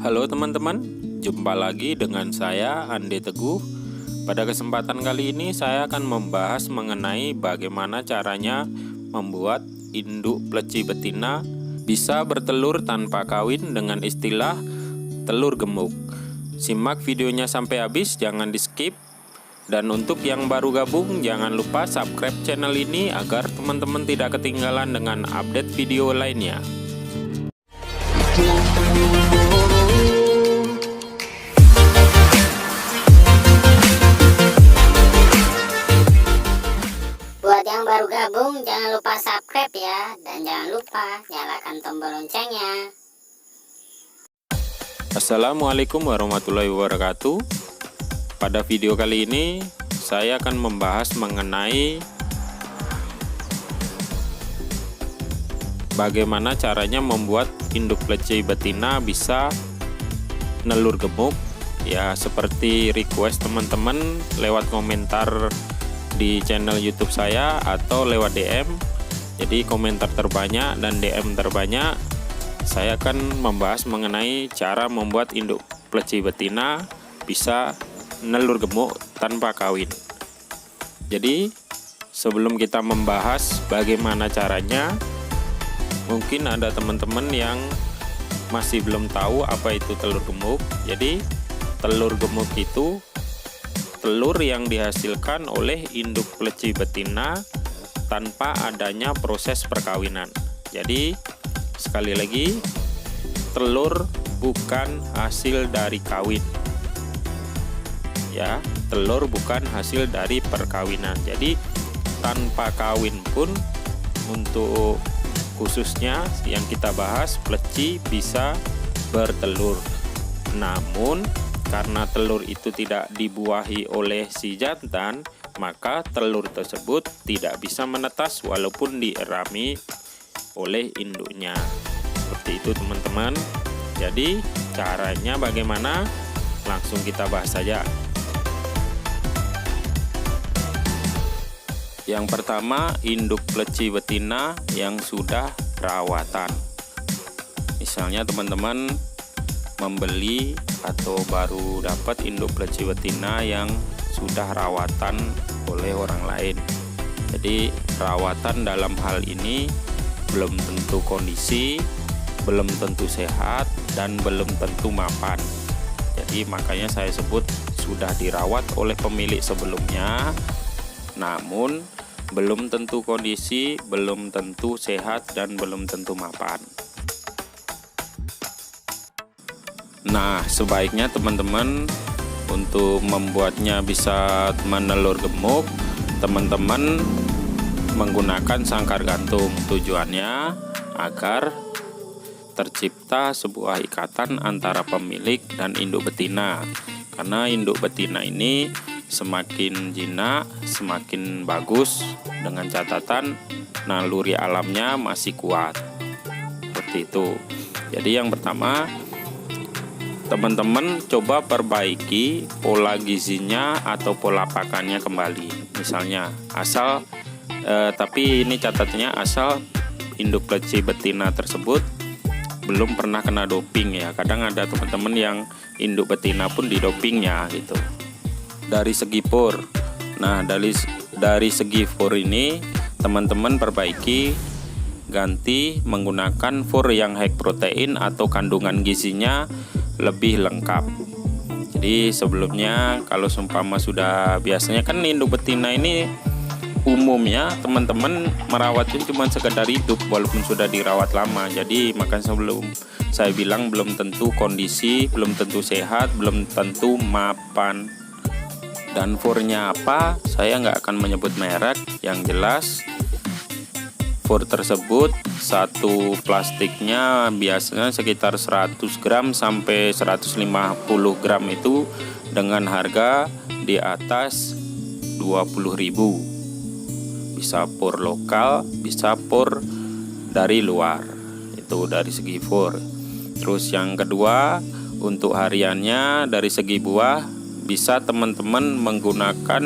Halo teman-teman, jumpa lagi dengan saya Ande Teguh. Pada kesempatan kali ini saya akan membahas mengenai bagaimana caranya membuat induk pleci betina bisa bertelur tanpa kawin dengan istilah telur gemuk. Simak videonya sampai habis, jangan di skip. Dan untuk yang baru gabung, jangan lupa subscribe channel ini agar teman-teman tidak ketinggalan dengan update video lainnya. Buat yang baru gabung, jangan lupa subscribe ya, dan jangan lupa nyalakan tombol loncengnya. Assalamualaikum warahmatullahi wabarakatuh. Pada video kali ini saya akan membahas mengenai bagaimana caranya membuat induk pleci betina bisa nelur gemuk. Ya, seperti request teman-teman lewat komentar di channel YouTube saya atau lewat DM. Jadi komentar terbanyak dan DM terbanyak, saya akan membahas mengenai cara membuat induk pleci betina bisa nelur gemuk tanpa kawin. Jadi sebelum kita membahas bagaimana caranya, mungkin ada teman-teman yang masih belum tahu apa itu telur gemuk. Jadi telur gemuk itu telur yang dihasilkan oleh induk pleci betina tanpa adanya proses perkawinan. Jadi sekali lagi, telur bukan hasil dari kawin. Ya, telur bukan hasil dari perkawinan. Jadi tanpa kawin pun, untuk khususnya yang kita bahas, pleci bisa bertelur. Namun karena telur itu tidak dibuahi oleh si jantan, maka telur tersebut tidak bisa menetas walaupun dierami oleh induknya. Seperti itu teman-teman. Jadi caranya bagaimana? Langsung kita bahas saja. Yang pertama, induk pleci betina yang sudah perawatan. Misalnya teman-teman membeli atau baru dapat induk pleci betina yang sudah rawatan oleh orang lain. Jadi perawatan dalam hal ini belum tentu kondisi, belum tentu sehat, dan belum tentu mapan. Jadi makanya saya sebut sudah dirawat oleh pemilik sebelumnya, namun belum tentu kondisi, belum tentu sehat, dan belum tentu mapan. Nah, sebaiknya teman-teman untuk membuatnya bisa menelur gemuk, teman-teman menggunakan sangkar gantung. Tujuannya agar tercipta sebuah ikatan antara pemilik dan induk betina. Karena induk betina ini semakin jinak, semakin bagus, dengan catatan naluri alamnya masih kuat. Seperti itu. Jadi yang pertama, teman-teman coba perbaiki pola gizinya atau pola pakannya kembali. Misalnya tapi ini catatannya asal induk pleci betina tersebut belum pernah kena doping ya. Kadang ada teman-teman yang induk betina pun didopingnya gitu. Dari segi for, nah dari segi for ini teman-teman perbaiki, ganti menggunakan for yang high protein atau kandungan gizinya lebih lengkap. Jadi sebelumnya kalau seumpama sudah, biasanya kan induk betina ini umumnya teman-teman merawatnya cuma sekedar hidup walaupun sudah dirawat lama. Jadi makanya sebelum saya bilang belum tentu kondisi, belum tentu sehat, belum tentu mapan. Dan fornya apa, saya nggak akan menyebut merek. Yang jelas for tersebut satu plastiknya biasanya sekitar 100 gram sampai 150 gram itu dengan harga di atas 20.000. Bisa for lokal, bisa for dari luar. Itu dari segi for. Terus yang kedua, untuk hariannya dari segi buah, bisa teman-teman menggunakan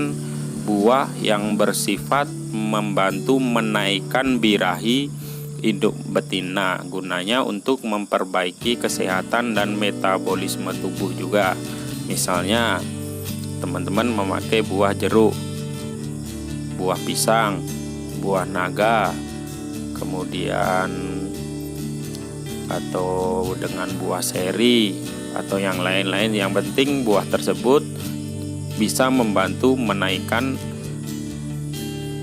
buah yang bersifat membantu menaikkan birahi induk betina, gunanya untuk memperbaiki kesehatan dan metabolisme tubuh juga. Misalnya teman-teman memakai buah jeruk, buah pisang, buah naga, kemudian atau dengan buah seri atau yang lain-lain. Yang penting buah tersebut bisa membantu menaikkan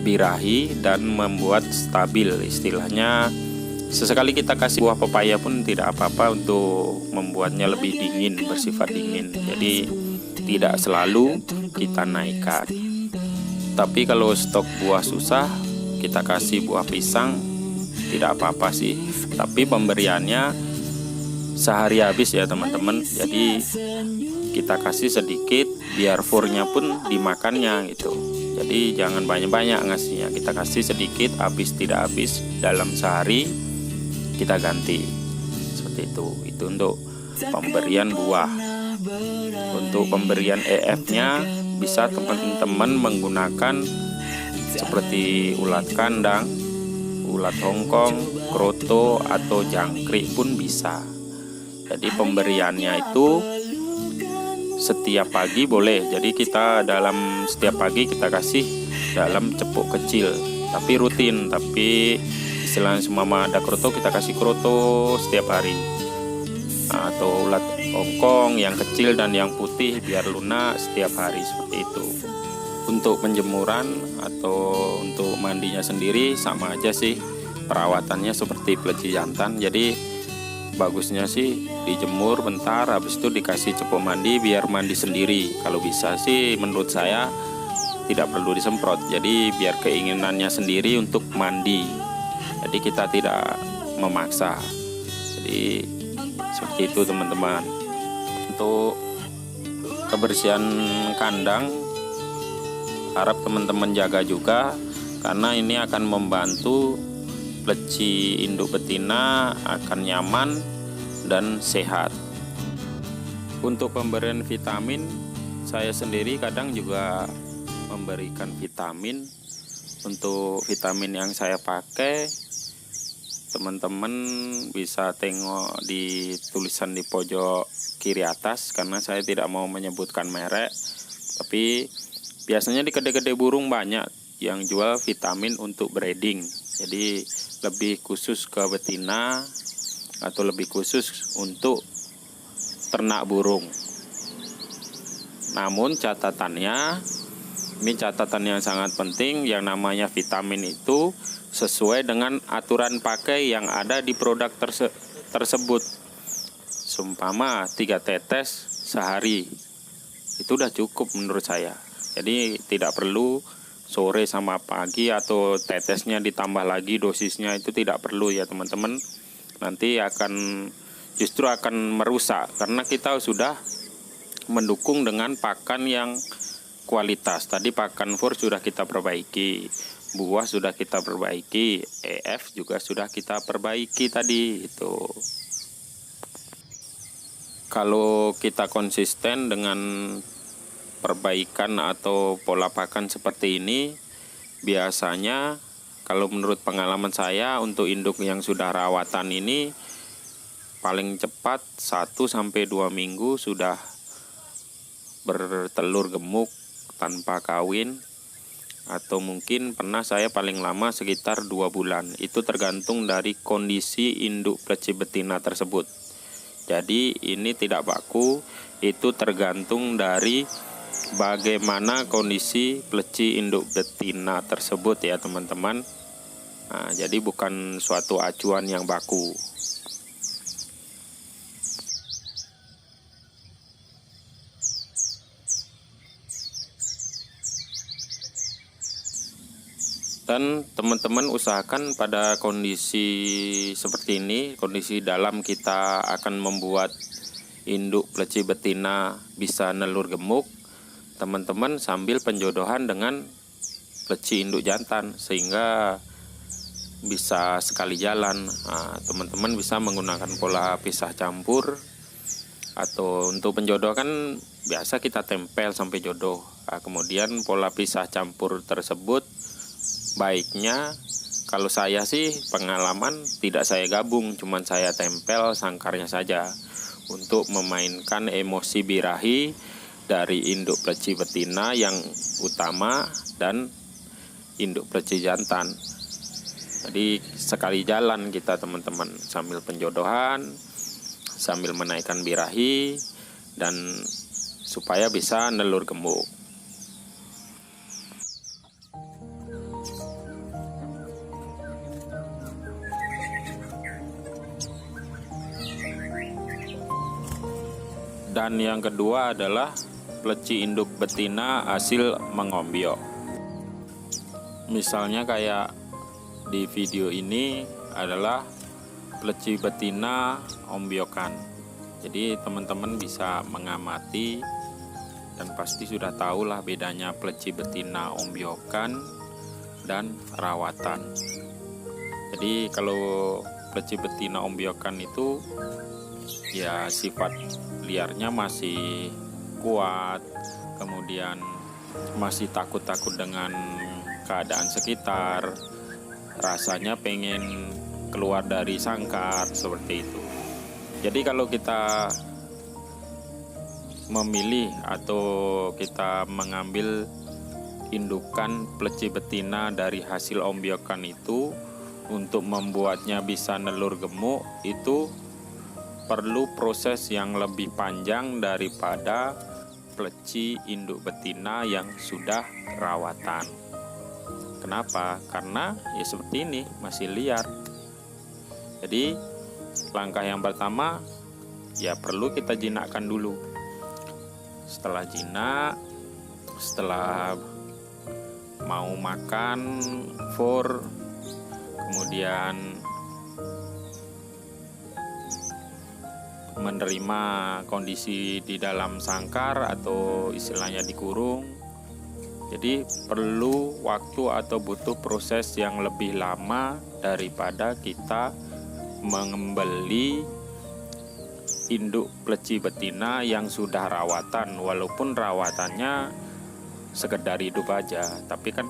birahi dan membuat stabil. Istilahnya sesekali kita kasih buah pepaya pun tidak apa-apa untuk membuatnya lebih dingin, bersifat dingin. Jadi tidak selalu kita naikkan. Tapi kalau stok buah susah, kita kasih buah pisang tidak apa-apa sih. Tapi pemberiannya sehari habis ya teman-teman. Jadi kita kasih sedikit biar furnya pun dimakannya gitu. Jadi jangan banyak-banyak ngasihnya, kita kasih sedikit, habis tidak habis dalam sehari kita ganti. Seperti itu. Itu untuk pemberian buah. Untuk pemberian EF-nya bisa teman-teman menggunakan seperti ulat kandang, ulat Hongkong, kroto atau jangkrik pun bisa. Jadi pemberiannya itu setiap pagi boleh. Jadi kita dalam setiap pagi kita kasih dalam cepuk kecil, tapi rutin. Tapi istilahnya semama ada kroto, kita kasih kroto setiap hari. Atau ulat Hongkong yang kecil dan yang putih biar lunak setiap hari, seperti itu. Untuk penjemuran atau untuk mandinya sendiri sama aja sih, perawatannya seperti pleci jantan. Jadi bagusnya sih dijemur bentar, habis itu dikasih cepuk mandi biar mandi sendiri. Kalau bisa sih menurut saya tidak perlu disemprot, jadi biar keinginannya sendiri untuk mandi. Jadi kita tidak memaksa. Jadi seperti itu teman-teman. Untuk kebersihan kandang harap teman-teman jaga juga, karena ini akan membantu pleci induk betina akan nyaman dan sehat. Untuk pemberian vitamin, saya sendiri kadang juga memberikan vitamin. Untuk vitamin yang saya pakai, teman-teman bisa tengok di tulisan di pojok kiri atas, karena saya tidak mau menyebutkan merek. Tapi biasanya di kedai-kedai burung banyak yang jual vitamin untuk breeding. Jadi lebih khusus ke betina atau lebih khusus untuk ternak burung. Namun catatannya, ini catatan yang sangat penting, yang namanya vitamin itu sesuai dengan aturan pakai yang ada di produk tersebut. Seumpama 3 tetes sehari, itu udah cukup menurut saya. Jadi tidak perlu sore sama pagi atau tetesnya ditambah lagi dosisnya, itu tidak perlu ya teman-teman. Nanti justru akan merusak, karena kita sudah mendukung dengan pakan yang kualitas. Tadi pakan fur sudah kita perbaiki, buah sudah kita perbaiki, EF juga sudah kita perbaiki tadi itu. Kalau kita konsisten dengan perbaikan atau pola pakan seperti ini, biasanya kalau menurut pengalaman saya untuk induk yang sudah rawatan ini paling cepat 1-2 minggu sudah bertelur gemuk tanpa kawin, atau mungkin pernah saya paling lama sekitar 2 bulan. Itu tergantung dari kondisi induk pleci betina tersebut. Jadi ini tidak baku, itu tergantung dari bagaimana kondisi pleci induk betina tersebut ya teman-teman. Nah, jadi bukan suatu acuan yang baku. Dan teman-teman usahakan pada kondisi seperti ini, kondisi dalam kita akan membuat induk pleci betina bisa nelur gemuk, teman-teman sambil penjodohan dengan pleci induk jantan sehingga bisa sekali jalan. Nah, teman-teman bisa menggunakan pola pisah campur, atau untuk penjodoh kan biasa kita tempel sampai jodoh. Nah, kemudian pola pisah campur tersebut baiknya Kalau saya sih pengalaman tidak saya gabung, cuman saya tempel sangkarnya saja untuk memainkan emosi birahi dari induk pleci betina yang utama dan induk pleci jantan. Jadi sekali jalan kita teman-teman, sambil penjodohan, sambil menaikkan birahi, dan supaya bisa nelur gemuk. Dan yang kedua adalah pleci induk betina hasil mengombyok. Misalnya kayak di video ini adalah pleci betina ombyokan. Jadi teman-teman bisa mengamati dan pasti sudah tahu lah bedanya pleci betina ombyokan dan rawatan. Jadi kalau pleci betina ombyokan itu ya sifat liarnya masih kuat, kemudian masih takut-takut dengan keadaan sekitar, rasanya pengen keluar dari sangkar seperti itu. Jadi kalau kita memilih atau kita mengambil indukan pleci betina dari hasil ombyokan itu untuk membuatnya bisa nelur gemuk, itu perlu proses yang lebih panjang daripada pleci induk betina yang sudah rawatan. Kenapa? Karena ya seperti ini, masih liar. Jadi langkah yang pertama ya perlu kita jinakkan dulu. Setelah jinak, setelah mau makan for, kemudian menerima kondisi di dalam sangkar atau istilahnya dikurung. Jadi perlu waktu atau butuh proses yang lebih lama daripada kita mengembali induk pleci betina yang sudah rawatan, walaupun rawatannya sekedar hidup aja, tapi kan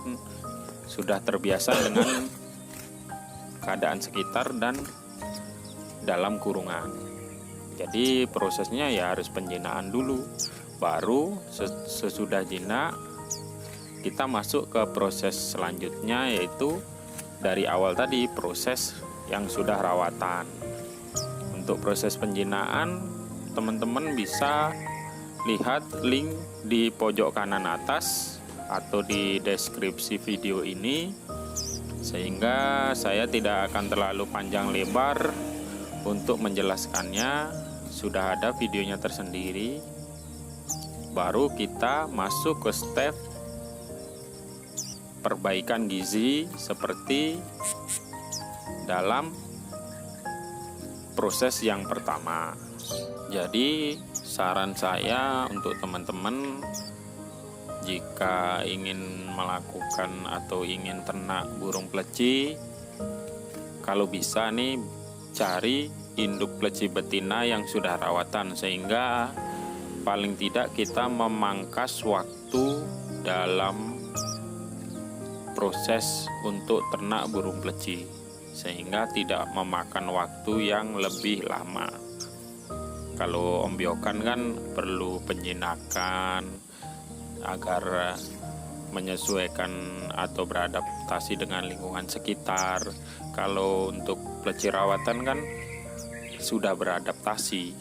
sudah terbiasa dengan keadaan sekitar dan dalam kurungan. Jadi prosesnya ya harus penjinaan dulu, baru sesudah jinak kita masuk ke proses selanjutnya, yaitu dari awal tadi proses yang sudah rawatan. Untuk proses penjinaan teman-teman bisa lihat link di pojok kanan atas atau di deskripsi video ini, sehingga saya tidak akan terlalu panjang lebar untuk menjelaskannya. Sudah ada videonya tersendiri. Baru kita masuk ke step perbaikan gizi seperti dalam proses yang pertama. Jadi saran saya untuk teman-teman, jika ingin melakukan atau ingin ternak burung pleci, kalau bisa nih cari induk pleci betina yang sudah rawatan, sehingga paling tidak kita memangkas waktu dalam proses untuk ternak burung pleci, sehingga tidak memakan waktu yang lebih lama. Kalau ombyokan kan perlu penjinakan agar menyesuaikan atau beradaptasi dengan lingkungan sekitar. Kalau untuk pleci rawatan kan sudah beradaptasi,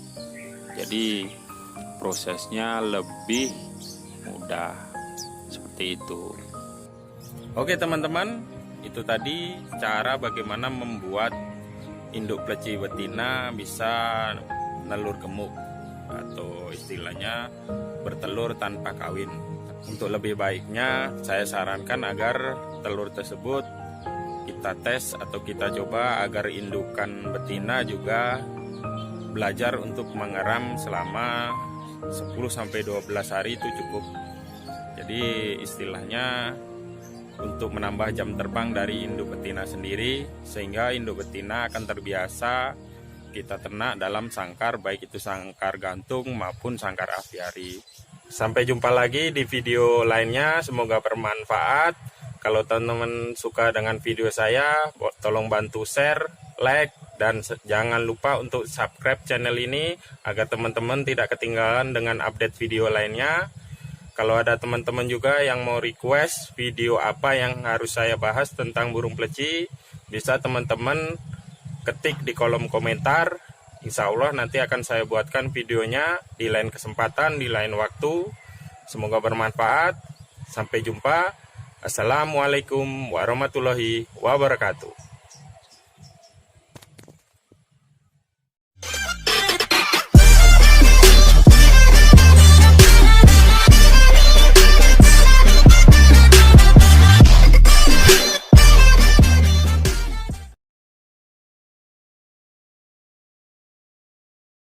jadi prosesnya lebih mudah seperti itu. Oke teman-teman, itu tadi cara bagaimana membuat induk pleci betina bisa nelur gemuk atau istilahnya bertelur tanpa kawin. Untuk lebih baiknya saya sarankan agar telur tersebut kita tes atau kita coba agar indukan betina juga belajar untuk mengeram selama 10-12 hari itu cukup. Jadi istilahnya untuk menambah jam terbang dari induk betina sendiri, sehingga induk betina akan terbiasa kita ternak dalam sangkar, baik itu sangkar gantung maupun sangkar aviari. Sampai jumpa lagi di video lainnya, semoga bermanfaat. Kalau teman-teman suka dengan video saya, tolong bantu share, like, dan jangan lupa untuk subscribe channel ini agar teman-teman tidak ketinggalan dengan update video lainnya. Kalau ada teman-teman juga yang mau request video apa yang harus saya bahas tentang burung pleci, bisa teman-teman ketik di kolom komentar. Insya Allah nanti akan saya buatkan videonya di lain kesempatan, di lain waktu. Semoga bermanfaat. Sampai jumpa. Assalamualaikum warahmatullahi wabarakatuh.